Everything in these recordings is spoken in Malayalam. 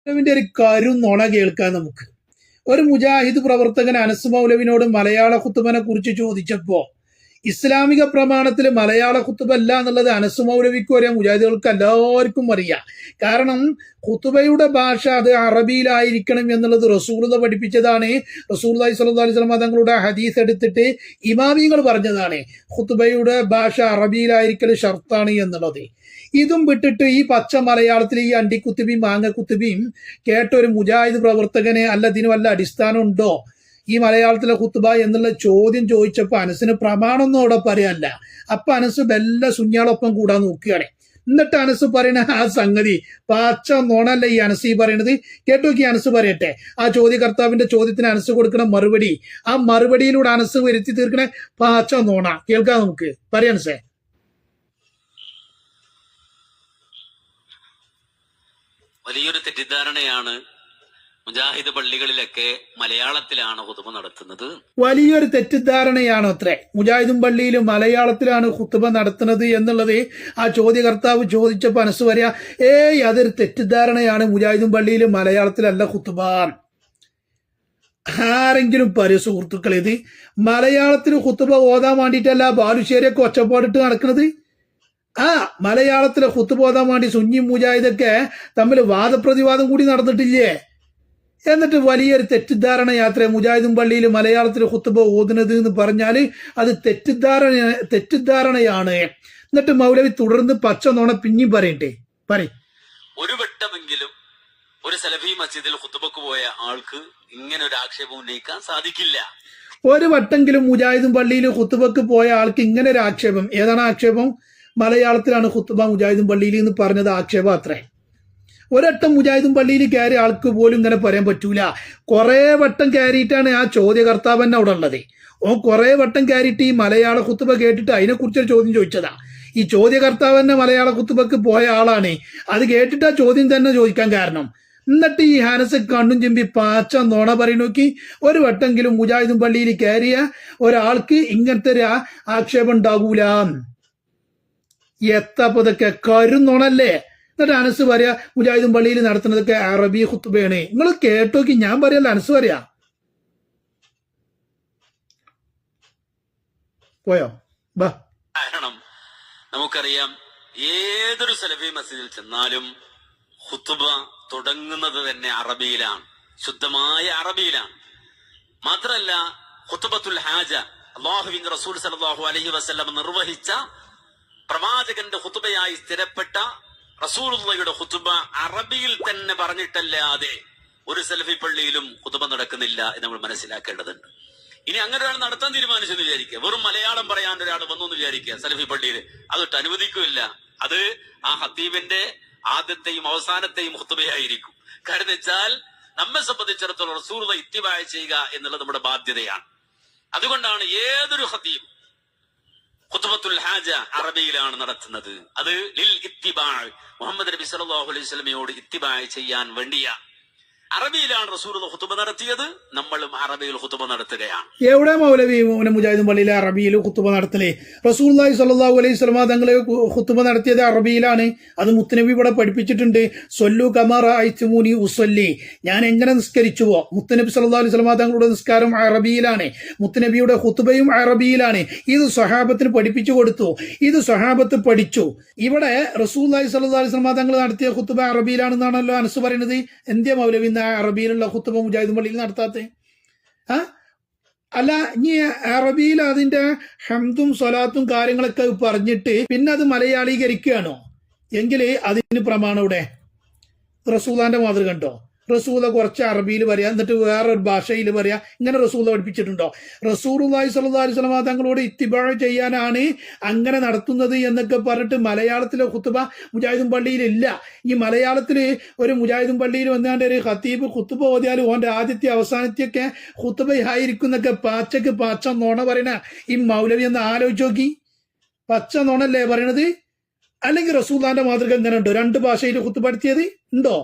മൗലവിന്റെ ഒരു നുണ കേൾക്കാൻ നമുക്ക്. ഒരു മുജാഹിദ് പ്രവർത്തകൻ അനസ് മൗലവിനോട് മലയാള ഖുതുബനെ കുറിച്ച് ചോദിച്ചപ്പോ ഇസ്ലാമിക പ്രമാണത്തിൽ മലയാള ഖുതുബ അല്ല എന്നുള്ളത് അനസ് മൗലവിക്കും അറിയാം, മുജാഹിദുകൾക്ക് എല്ലാവർക്കും അറിയാം. കാരണം ഖുതുബയുടെ ഭാഷ അത് അറബിയിലായിരിക്കണം എന്നുള്ളത് റസൂലുള്ളാഹി പഠിപ്പിച്ചതാണ്. റസൂലുള്ളാഹി സ്വല്ലല്ലാഹു അലൈഹി വസല്ലം തങ്ങളുടെ ഹദീസ് എടുത്തിട്ട് ഇമാമിങ്ങൾ പറഞ്ഞതാണ് ഖുതുബയുടെ ഭാഷ അറബിയിലായിരിക്കൽ ഷർത്താണ് എന്നുള്ളത്. ഇതും വിട്ടിട്ട് ഈ പച്ച മലയാളത്തിൽ ഈ അണ്ടിക്കുത്തുബിയും മാങ്ങക്കുത്തുബിയും കേട്ട ഒരു മുജാഹിദ് പ്രവർത്തകനെ അല്ല ഇതിന് വല്ല അടിസ്ഥാനം ഉണ്ടോ ഈ മലയാളത്തിലെ ഖുത്ബ എന്നുള്ള ചോദ്യം ചോദിച്ചപ്പോൾ അനസിന് പ്രമാണമൊന്നും അവിടെ പറയാനല്ല. അപ്പൊ അനസ് ബെല്ല സുഞ്ഞാളൊപ്പം കൂടാൻ നോക്കുകയാണ്. എന്നിട്ട് അനസ് പറയണ ആ സംഗതി പച്ച നോണല്ല ഈ അനസ് ഈ പറയണത്. കേട്ടോക്കി അനസ് പറയട്ടെ. ആ ചോദ്യകർത്താവിന്റെ ചോദ്യത്തിന് അനസ് കൊടുക്കണ മറുപടി, ആ മറുപടിയിലൂടെ അനസ് വരുത്തി തീർക്കണ പച്ച നോണ കേൾക്കാം നമുക്ക്. പറയാനസേ. വലിയൊരു തെറ്റിദ്ധാരണയാണ് മുജാഹിദ് പള്ളികളിലൊക്കെ മലയാളത്തിലാണ് ഖുതുബ നടത്തുന്നത്. വലിയൊരു തെറ്റിദ്ധാരണയാണ് അത്രേ. മുജാഹിദും പള്ളിയിലും മലയാളത്തിലാണ് ഖുതുബ നടത്തുന്നത് എന്നുള്ളത് ആ ചോദ്യകർത്താവ് ചോദിച്ചപ്പോൾ മനസ്സ് പറയാ, അതൊരു തെറ്റിദ്ധാരണയാണ്, മുജാഹിദും പള്ളിയിലും മലയാളത്തിലല്ല ഖുതുബ. ആരെങ്കിലും പറയൂ സുഹൃത്തുക്കളെ, ഇത് മലയാളത്തിൽ ഖുതുബ ഓതാൻ വേണ്ടിയിട്ടല്ല ബാലുശ്ശേരിയൊക്കെ ഒച്ചപ്പാടിട്ട് നടക്കുന്നത്. മലയാളത്തിലെ ഖുതുബ ഓതാൻ വേണ്ടി സുന്നി മുജാഹിദൊക്കെ തമ്മിൽ വാദപ്രതിവാദം കൂടി നടന്നിട്ടില്ലേ? എന്നിട്ട് വലിയൊരു തെറ്റിദ്ധാരണ യാത്ര മുജാഹിദും പള്ളിയിൽ മലയാളത്തിൽ ഖുതുബ ഓതുന്നത് എന്ന് പറഞ്ഞാൽ അത് തെറ്റിദ്ധാരണയാണ്. എന്നിട്ട് മൗലവി തുടർന്ന് പച്ച നോണ പിന്നെയും പറയട്ടെ. ഒരു വട്ടമെങ്കിലും ഒരു സലഫി മസ്ജിദിൽ ഖുതുബക്ക് പോയ ആൾക്ക് ഇങ്ങനെ ഒരു ആക്ഷേപം ഉന്നയിക്കാൻ സാധിക്കില്ല. ഒരു വട്ടെങ്കിലും മുജാഹിദും പള്ളിയിൽ ഖുതുബക്ക് പോയ ആൾക്ക് ഇങ്ങനെ ഒരു ആക്ഷേപം. ഏതാണ് ആക്ഷേപം? മലയാളത്തിലാണ് ഖുതുബ മുജാഹിദും പള്ളിയിൽ എന്ന് പറഞ്ഞത് ആക്ഷേപം അത്രേ. ഒരട്ടം മുജാഹിദും പള്ളിയിൽ കയറിയ ആൾക്ക് പോലും ഇങ്ങനെ പറയാൻ പറ്റൂല. കുറെ വട്ടം കയറിയിട്ടാണ് ആ ചോദ്യകർത്താവ് തന്നെ അവിടെ ഉള്ളത്. കുറെ വട്ടം കയറിയിട്ട് ഈ മലയാള ഖുതുബ കേട്ടിട്ട് അതിനെക്കുറിച്ചൊരു ചോദ്യം ചോദിച്ചതാ. ഈ ചോദ്യകർത്താവ് തന്നെ മലയാള ഖുതുബക്ക് പോയ ആളാണ്. അത് കേട്ടിട്ട് ആ ചോദ്യം തന്നെ ചോദിക്കാൻ കാരണം. എന്നിട്ട് ഈ ഹാനസ് കണ്ണും ചിമ്പി പാച്ച നോണ പറയും നോക്കി. ഒരു വട്ടെങ്കിലും മുജാഹിദും പള്ളിയിൽ കയറിയ ഒരാൾക്ക് ഇങ്ങനത്തെ ഒരു ആക്ഷേപം ഉണ്ടാകൂല. എത്തപ്പതൊക്കെ കരുന്നോണല്ലേ. എന്നിട്ട് അനസ് പറയാ മുജാഹിദും പള്ളിയിൽ നടത്തുന്നതൊക്കെ അറബി ഖുത്ബയാണ്. നിങ്ങൾ കേട്ടോക്കി, ഞാൻ പറയല്ല, അനസ് പറയാ. പോയോ? കാരണം നമുക്കറിയാം ഏതൊരു സലഫി മസ്ജിദിൽ ചെന്നാലും ഖുത്ബ തുടങ്ങുന്നത് തന്നെ അറബിയിലാണ്, ശുദ്ധമായ അറബിയിലാണ്. മാത്രല്ല ഖുത്ബത്തുൽ ഹാജ അല്ലാഹുവിന്റെ റസൂൽ സല്ലല്ലാഹു അലൈഹി വസല്ലം നിർവഹിച്ച പ്രവാചകന്റെ ഖുത്ബയായി സ്ഥിരപ്പെട്ട റസൂലുള്ളാഹിയുടെ ഖുത്ബ അറബിയിൽ തന്നെ പറഞ്ഞിട്ടല്ലാതെ ഒരു സലഫി പള്ളിയിലും ഖുത്ബ നടക്കുന്നില്ല എന്ന് നമ്മൾ മനസ്സിലാക്കേണ്ടതുണ്ട്. ഇനി അങ്ങനെ ഒരാൾ നടത്താൻ തീരുമാനിച്ചെന്ന് വിചാരിക്കുക, വെറും മലയാളം പറയാൻ ഒരാൾ വന്നു എന്ന് വിചാരിക്കുക സലഫി പള്ളിയിൽ, അതൊട്ട് അനുവദിക്കില്ല. അത് ആ ഹത്തീബിന്റെ ആദ്യത്തെയും അവസാനത്തെയും ഖുത്ബയായിരിക്കും. കാരണം വെച്ചാൽ നമ്മെ സംബന്ധിച്ചിടത്തോളം റസൂലുള്ളാഹി ഇത്തിബാ ചെയ്യുക എന്നുള്ളത് നമ്മുടെ ബാധ്യതയാണ്. അതുകൊണ്ടാണ് ഏതൊരു ഖതീബ് ഖുത്ബത്തുൽ ഹാജ അറബിയിലാണ് നടത്തുന്നത്. അത് ലിൽ ഇത്തിബാ, മുഹമ്മദ് നബി സല്ലല്ലാഹു അലൈഹി വസല്ലമയോട് ഇത്തിബാ ചെയ്യാൻ വേണ്ടിയാ. അറബിയിലാണ് റസൂലുള്ളാഹി ഖുത്ബ നടത്തിയത്, നമ്മളും അറബിയിൽ ഖുത്ബ നടത്തുകയാണ്. എവിടെ മൗലവി മുജാഹിദും പള്ളിയിലെ അറബിയിൽ ഖുത്ബ നടത്തലേ? റസൂലുള്ളാഹി സ്വല്ലല്ലാഹു അലൈഹി വസല്ലമ തങ്ങളെ ഖുത്ബ നടത്തിയത് അറബിയിലാണ്. അത് മുത്തുനബി ഇവിടെ പഠിപ്പിച്ചിട്ടുണ്ട്. സ്വല്ലു കമാ റഅയ്തുമൂനി ഉസല്ലി, ഞാൻ എങ്ങനെ നിസ്കരിച്ചുവോ. മുത്തുനബി സല്ലല്ലാഹു അലൈഹി വസല്ലമ തങ്ങളുടെ നിസ്കാരം അറബിയിലാണ്, മുത്തുനബിയുടെ ഖുത്ബയും അറബിയിലാണ്. ഇത് സ്വഹാബത്തിന് പഠിപ്പിച്ചു കൊടുത്തു, ഇത് സ്വഹാബത്ത് പഠിച്ചു. ഇവിടെ റസൂലുള്ളാഹി സ്വല്ലല്ലാഹു അലൈഹി വസല്ലമ തങ്ങൾ നടത്തിയ ഖുത്ബ അറബിയിലാണെന്നാണല്ലോ അനസ് പറയുന്നത്. എന്തേ മൗലവി അറബിയിലുള്ള ഖുത്ബ മുജാഹിദും പള്ളിയിൽ നടത്താത്ത? അല്ല, ഇനി അറബിയിൽ അതിന്റെ ഹംദും സ്വലാത്തും കാര്യങ്ങളൊക്കെ പറഞ്ഞിട്ട് പിന്നെ അത് മലയാളീകരിക്കുകയാണോ? എങ്കിൽ അതിന് പ്രമാണം ഇവിടെ റസൂലുള്ളാഹിന്റെ മാതൃക ഉണ്ടോ? റസൂല കുറച്ച് അറബിയിൽ പറയാം, എന്നിട്ട് വേറൊരു ഭാഷയിൽ പറയാം. ഇങ്ങനെ റസൂല പഠിപ്പിച്ചിട്ടുണ്ടോ? റസൂലുള്ളാഹി സ്വല്ലല്ലാഹു അലൈഹി വസല്ലം തങ്ങളോട് ഇത്തിബാ ചെയ്യാനാണ് അങ്ങനെ നടത്തുന്നത് എന്നൊക്കെ പറഞ്ഞിട്ട് മലയാളത്തിലെ ഖുത്ബ മുജാഹിദും പള്ളിയിലില്ല. ഈ മലയാളത്തിൽ ഒരു മുജാഹിദും പള്ളിയിൽ വന്നാണ്ട് ഒരു ഖതീബ് ഖുത്ബ ഓതിയാൽ ഓന്റെ ആദ്യത്തെ അവസാനത്തെയൊക്കെ ഖുത്ബയായിരിക്കും എന്നൊക്കെ പാച്ചക്ക് പാച്ച നോണ പറയണ ഈ മൗലവി എന്ന് ആലോചിച്ച് നോക്കി. പച്ച നോണല്ലേ പറയണത്? അല്ലെങ്കിൽ റസൂലുള്ളാഹിന്റെ മാതൃക എങ്ങനെ ഉണ്ടോ? രണ്ട് ഭാഷയിൽ ഖുത്ബ നടത്തിയത് ഉണ്ടോ?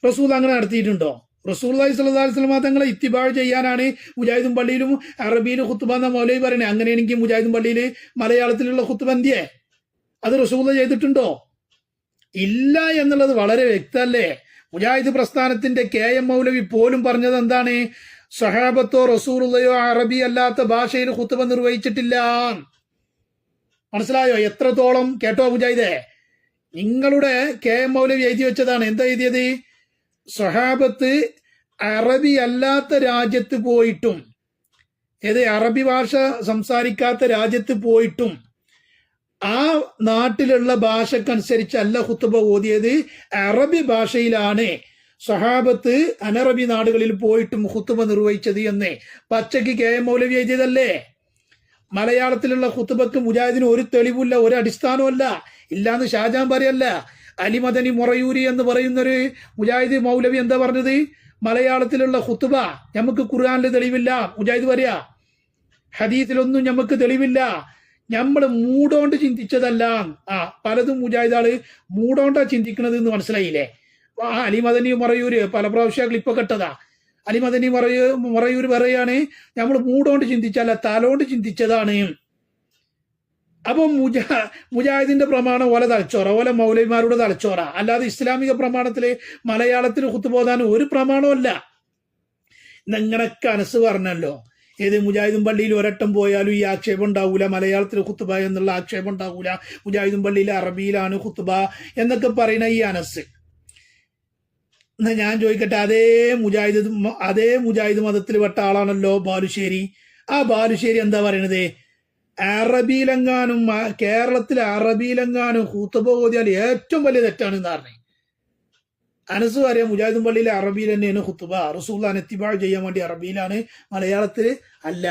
റസൂൽ അങ്ങനെ നടത്തിയിട്ടുണ്ടോ? റസൂലുള്ളാഹി സ്വല്ലല്ലാഹു അലൈഹി വസല്ലം തങ്ങളെ ഇത്തിബാ ചെയ്യാനാണ് മുജാഹിദും പള്ളിയിലും അറബിയിലും ഖുത്ബ എന്ന മൗലവി പറയണേ. അങ്ങനെയാണെങ്കിൽ മുജാഹിദും പള്ളിയിൽ മലയാളത്തിലുള്ള ഖുത്ബ അത് റസൂലുള്ളാഹി ചെയ്തിട്ടുണ്ടോ? ഇല്ല എന്നുള്ളത് വളരെ വ്യക്തമല്ലേ. മുജാഹിദ് പ്രസ്ഥാനത്തിന്റെ KM മൗലവി പോലും പറഞ്ഞത് എന്താണ്? സഹാബത്തോ റസൂലുള്ളയോ അറബി അല്ലാത്ത ഭാഷയിൽ ഖുത്ബ നിർവഹിച്ചിട്ടില്ല. മനസ്സിലായോ? എത്രത്തോളം കേട്ടോ മുജാഹിദേ? നിങ്ങളുടെ KM മൗലവി എഴുതി വെച്ചതാണ്. എന്താ എഴുതിയത്? സഹാബത്ത് അറബി അല്ലാത്ത രാജ്യത്ത് പോയിട്ടും, അറബി ഭാഷ സംസാരിക്കാത്ത രാജ്യത്ത് പോയിട്ടും ആ നാട്ടിലുള്ള ഭാഷക്കനുസരിച്ചല്ല ഖുത്ബ ഓതിയത്, അറബി ഭാഷയിലാണ് സഹാബത്ത് അനറബി നാടുകളിൽ പോയിട്ടും ഖുത്ബ നിർവഹിച്ചത് എന്ന് പച്ചയ്ക്ക് KM മൗലവി എഴുതിയതല്ലേ? മലയാളത്തിലുള്ള ഖുത്ബക്ക് മുജാഹിദിന് ഒരു തെളിവില്ല, ഒരു അടിസ്ഥാനമല്ല, ഇല്ലാന്ന് ഷാജാൻ പറയല്ല. അലിമദനി മൊറയൂരി എന്ന് പറയുന്നൊരു മുജാഹിദ് മൗലവി എന്താ പറഞ്ഞത്? മലയാളത്തിലുള്ള ഖുത്ബ നമുക്ക് ഖുർആനിൽ തെളിവില്ല. മുജാഹിദ് പറയാ ഹദീസിലൊന്നും നമുക്ക് തെളിവില്ല, നമ്മൾ മൂടോണ്ട് ചിന്തിച്ചതല്ല. പലതും മുജാഹിദാള് മൂടോണ്ടാ ചിന്തിക്കണത് എന്ന് മനസ്സിലായില്ലേ? അലിമദനി മൊറയൂര് പല പ്രാവശ്യം ക്ലിപ്പ് കെട്ടതാ. അലിമദനി മൊറയൂര് പറയാണ് നമ്മൾ മൂടോണ്ട് ചിന്തിച്ചല്ല, തലോണ്ട് ചിന്തിച്ചതാണ്. അപ്പൊ മുജാഹിദിന്റെ പ്രമാണം ഓല തലച്ചോറ, ഓല മൗലവിമാരുടെ തലച്ചോറ, അല്ലാതെ ഇസ്ലാമിക പ്രമാണത്തില് മലയാളത്തിൽ ഖുത്ബ ഓതാൻ ഒരു പ്രമാണമല്ല. ഇങ്ങനൊക്കെ അനസ് പറഞ്ഞല്ലോ, മുജാഹിദും പള്ളിയിൽ ഒരട്ടം പോയാലും ഈ ആക്ഷേപം ഉണ്ടാവൂല, മലയാളത്തിൽ ഖുത്ബ എന്നുള്ള ആക്ഷേപം ഉണ്ടാവൂല, മുജാഹിദും പള്ളിയിൽ അറബിയിലാണ് ഖുത്ബ എന്നൊക്കെ പറയുന്ന ഈ അനസ്. എന്നാ ഞാൻ ചോദിക്കട്ടെ, അതേ മുജാഹിദ് മതത്തിൽ പെട്ട ആളാണല്ലോ ബാലുശ്ശേരി. ആ ബാലുശ്ശേരി എന്താ പറയണത്? അറബിയിലെങ്ങാനും കേരളത്തിലെ അറബിയിലെങ്ങാനും ഖുത്ബ ഓതിയാൽ ഏറ്റവും വലിയ തെറ്റാണെന്ന് പറഞ്ഞു. അനസ് പറയാം മുജാഹിദും പള്ളിയിലെ അറബിയിൽ തന്നെയാണ് ഖുത്ബ, റസൂലുള്ളാഹിനെ ഇത്തിബാഅ് ചെയ്യാൻ വേണ്ടി അറബിയിലാണ്, മലയാളത്തിൽ അല്ല,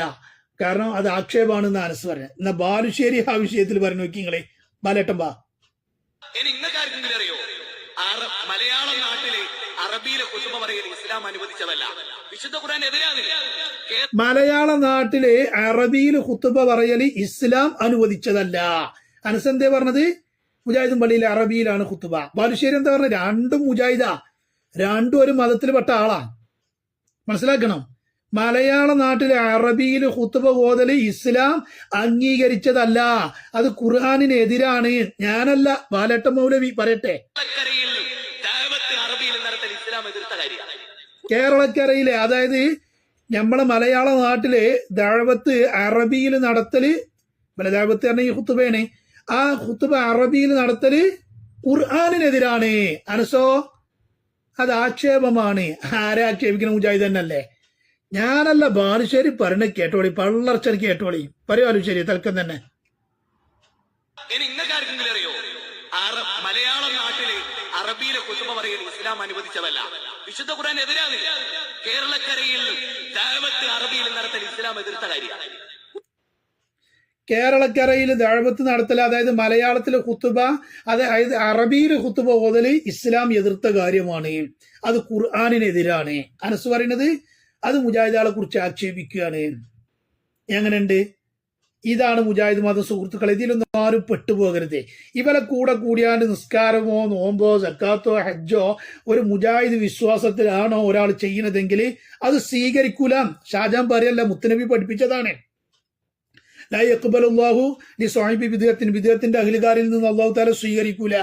കാരണം അത് ആക്ഷേപമാണെന്ന് അനസ് പറയാം. എന്നാ ബാലുശ്ശേരി ആ വിഷയത്തിൽ പറഞ്ഞു നോക്കി നിങ്ങളെ. ബാലേട്ടൻ ബാ. ഇനി ഇന്നക്കാർക്കെങ്കിലും അറിയോ, മലയാള നാട്ടിലെ അറബിയിലെ ഖുത്ബ പറയൽ ഇസ്ലാം അനുവദിച്ചതല്ല, വിശുദ്ധ ഖുർആൻ എതിരാണില്ല. മലയാള നാട്ടിലെ അറബിയിൽ ഖുത്ബ പറയൽ ഇസ്ലാം അനുവദിച്ചതല്ല. അനസ് എന്തേ പറഞ്ഞത്? മുജാഹിദും പള്ളിയിലെ അറബിയിലാണ് ഖുത്ബ. ബാലുശ്ശേരി എന്താ പറഞ്ഞത്? രണ്ടും മുജാഹിദാ, രണ്ടും ഒരു മതത്തിൽ പെട്ട ആളാ. മനസ്സിലാക്കണം. മലയാള നാട്ടിലെ അറബിയിൽ ഖുത്ബ ഓതൽ ഇസ്ലാം അംഗീകരിച്ചതല്ല, അത് ഖുർആനിനെതിരാണ്. ഞാനല്ല, ബാലേട്ടൻ മൗലവി പറയട്ടെ. കേരളക്കരയിലെ, അതായത് നമ്മളെ മലയാള നാട്ടിലെ ദഅവത്ത് അറബിയിൽ നടത്തല്, ദഅവത്ത് പറഞ്ഞ ഈ ഖുത്ബയാണ്, ആ ഖുത്ബ അറബിയിൽ നടത്തല് ഖുർആനിനെതിരാണ്. അനസോ അത് ആക്ഷേപമാണ്. ആരെ ആക്ഷേപിക്കുന്ന? മുജാഹിദ് തന്നെയല്ലേ. ഞാനല്ല, ബാലുശ്ശേരി പറഞ്ഞ കേട്ടോളി, പള്ളർച്ചന് കേട്ടോളി. പറയോ ശരി തൽക്കം തന്നെ. ഇനി ഇന്നക്കാർക്കെങ്കിലും അറിയോ, മലയാള നാട്ടിലെ അറബിയിലെ ഖുത്ബ പറയൽ ഇസ്ലാം അനുവദിച്ചതല്ല, വിശുദ്ധ ഖുർആൻ എതിരാണില്ല. കേരളക്കരയിൽ ദഅവത്ത് അറബിയിൽ നടത്തൽ ഇസ്ലാം എതിർത്ത കാര്യമാണ്. കേരളക്കരയിൽ ദഅവത്ത് നടത്തൽ, അതായത് മലയാളത്തിലെ ഖുത്ബ, അതായത് അറബിയിൽ ഖുത്ബ ഓതല് ഇസ്ലാം എതിർത്ത കാര്യമാണ്, അത് ഖുർആനിനെതിരാണ്. അനസ് പറയുന്നത് അത് മുജാഹിദുകളെ കുറിച്ച് ആക്ഷേപിക്കുകയാണ്. എങ്ങനെയുണ്ട്? ഇതാണ് മുജാഹിദ് മത സുഹൃത്തുക്കളെ. ഇതിലൊന്നും ആരും പെട്ടുപോകരുത്. ഇവരെ കൂടെ കൂടിയാണ്ട് നിസ്കാരമോ നോമ്പോ സക്കാത്തോ ഹജ്ജോ ഒരു മുജാഹിദ് വിശ്വാസത്തിലാണോ ഒരാൾ ചെയ്യുന്നതെങ്കിൽ അത് സ്വീകരിക്കൂല. ഷാജാൻ പറയല്ല, മുത്തുനബി പഠിപ്പിച്ചതാണ്. ലാ യഖ്ബലുല്ലാഹു ലിസ്വാഹിബി ബിദ്അത്തിൻ, ബിദ്അത്തിന്റെ അഹ്ലുകാരിൽ നിന്ന് അല്ലാഹു തആല സ്വീകരിക്കൂല.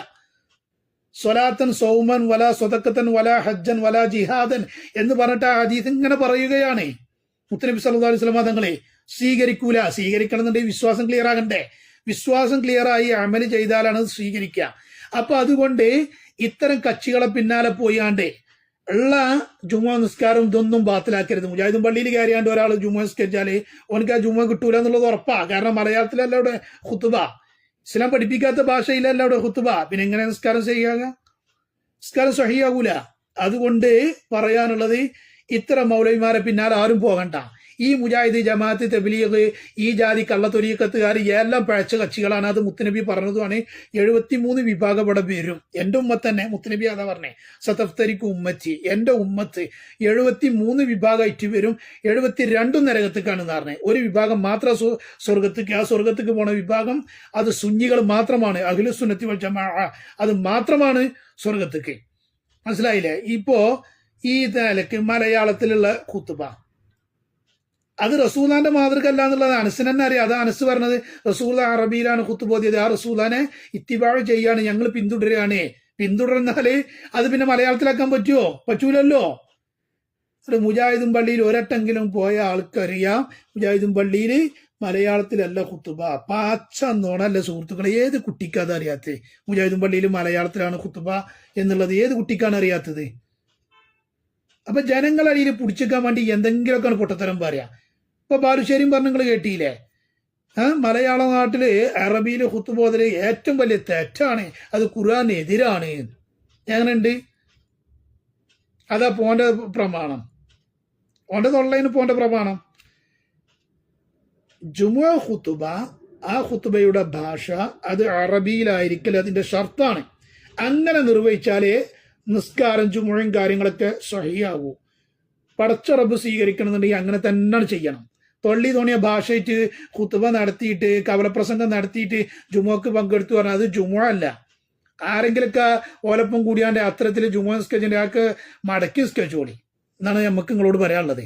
സ്വലാത്തൻ സൗമൻ വലാ സ്വദഖത്തൻ വലാ ഹജ്ജൻ വലാ ജിഹാദൻ എന്ന് പറഞ്ഞിട്ട് ആ ഹദീസ് ഇങ്ങനെ പറയുകയാണ്. മുത്തുനബി സല്ലല്ലാഹു അലൈഹി വസല്ലം തങ്ങളെ സ്വീകരിക്കൂല. സ്വീകരിക്കണം എന്നുണ്ടെങ്കിൽ വിശ്വാസം ക്ലിയർ ആകണ്ടേ? വിശ്വാസം ക്ലിയർ ആയി അമല് ചെയ്താലാണ് അത് സ്വീകരിക്കുക. അപ്പൊ അതുകൊണ്ട് ഇത്തരം കക്ഷികളെ പിന്നാലെ പോയാണ്ട് ഉള്ള ജുമുഅ നിസ്കാരം ഇതൊന്നും ബാത്തിലാക്കരുത്. മുജാഹിദും പള്ളിയിൽ കയറിയാണ്ട് ഒരാൾ ജുമുഅ നിസ്കരിച്ചാല് ഓനക്ക് ആ ജുമുഅ കിട്ടൂല എന്നുള്ളത് ഉറപ്പാ. കാരണം മലയാളത്തിലല്ല അവിടെ ഖുത്ബ, ഇസ്ലാം പഠിപ്പിക്കാത്ത ഭാഷയിലല്ല അവിടെ ഖുത്ബ. പിന്നെ എങ്ങനെ നിസ്കാരം ചെയ്യാക? നിസ്കാരം സ്വഹീഹാകൂല. അതുകൊണ്ട് പറയാനുള്ളത്, ഇത്തരം മൗലവിമാരെ പിന്നാലെ ആരും പോകണ്ട. ഈ മുജാഹിദ്, ജമാഅത്ത്, തബ്ലീഗ്, ഈ ജാതി കള്ളത്തൊരീക്കത്തുകാർ എല്ലാം പഴച്ച കക്ഷികളാണ്. അത് മുത്തുനബി പറഞ്ഞതുമാണ്. 73 വിഭാഗം ഇവിടെ വരും. എന്റെ ഉമ്മത്ത് തന്നെ മുത്തുനബി അതാ പറഞ്ഞേ, സതഫ്തരിക്കും ഉമ്മത്തി, എന്റെ ഉമ്മത്ത് 73 വിഭാഗമായിട്ട് വരും. 72 നരകത്തേക്കാണെന്ന് പറഞ്ഞത്. ഒരു വിഭാഗം മാത്രം സ്വർഗത്തേക്ക്. ആ സ്വർഗത്തേക്ക് പോണ വിഭാഗം അത് സുന്നികൾ മാത്രമാണ്. അഹ്ലു സുന്നത്തി വൽ ജമാഅ, അത് മാത്രമാണ് സ്വർഗത്തേക്ക്. മനസ്സിലായില്ലേ? ഇപ്പോ ഈ നിലക്ക് മലയാളത്തിലുള്ള ഖുത്ബ അത് റസൂലാന്റെ മാതൃക അല്ല എന്നുള്ളത് അനസിന് തന്നെ അറിയാം. അത് അനസ് പറഞ്ഞത് റസൂല അറബിയിലാണ് ഖുത്ബ ഓതിയത്. ആ റസൂലാനെ ഇത്തിബാഅ് ചെയ്യാണ്, ഞങ്ങൾ പിന്തുടരുകയാണ്. പിന്തുടർന്നാല് അത് പിന്നെ മലയാളത്തിലാക്കാൻ പറ്റുമോ? പറ്റൂലല്ലോ. ഒരു മുജാഹിദും പള്ളിയിൽ ഒരട്ടെങ്കിലും പോയ ആൾക്കറിയാം മുജാഹിദും പള്ളിയിൽ മലയാളത്തിലല്ല ഖുത്തുബ. പാച്ച നോണല്ല സുഹൃത്തുക്കളെ. ഏത് കുട്ടിക്കാണ് അറിയാത്തത് മുജാഹിദും പള്ളിയിൽ മലയാളത്തിലാണ് ഖുത്തുബ എന്നുള്ളത്? ഏത് കുട്ടിക്കാണ് അറിയാത്തത്? അപ്പൊ ജനങ്ങളടിയിൽ പിടിച്ചിക്കാൻ വേണ്ടി എന്തെങ്കിലുമൊക്കെ പൊട്ടത്തരം പറയാ. ഇപ്പൊ ബാലുശ്ശേരിയും പറഞ്ഞു, നിങ്ങൾ കേട്ടില്ലേ? മലയാള നാട്ടില് അറബിയിൽ ഖുത്തുബ ഓതല് ഏറ്റവും വലിയ തെറ്റാണ്, അത് ഖുർആനെതിരാണ്. എങ്ങനെയുണ്ട്? അതാ പോന്റെ പ്രമാണം, ഓന്റെ തൊള്ളേന് പോന്റെ പ്രമാണം. ജുമുഅ ഖുത്തുബ, ആ ഖുത്തുബയുടെ ഭാഷ അത് അറബിയിലായിരിക്കൽ അതിന്റെ ഷർത്താണ്. അങ്ങനെ നിർവഹിച്ചാലേ നിസ്കാരം ജുമുഅയും കാര്യങ്ങളൊക്കെ സഹിയാകൂ. പടച്ച റബ്ബ് സ്വീകരിക്കണമെന്നുണ്ടെങ്കിൽ അങ്ങനെ തന്നെയാണ് ചെയ്യണം. തൊള്ളി തോന്നിയ ഭാഷയിട്ട് ഖുത്തുബ നടത്തിയിട്ട് കവലപ്രസംഗം നടത്തിയിട്ട് ജുമുഅക്ക് പങ്കെടുത്തു പറഞ്ഞാൽ അത് ജുമുഅ അല്ല. ആരെങ്കിലൊക്കെ ഓലപ്പം കൂടിയാണ്ട് അത്തരത്തിൽ ജുമുഅ നിസ്കരിച്ചിട്ട് ആൾക്ക് മടക്കി നിസ്കരിച്ചോളി എന്നാണ് നമുക്ക് നിങ്ങളോട് പറയാനുള്ളത്.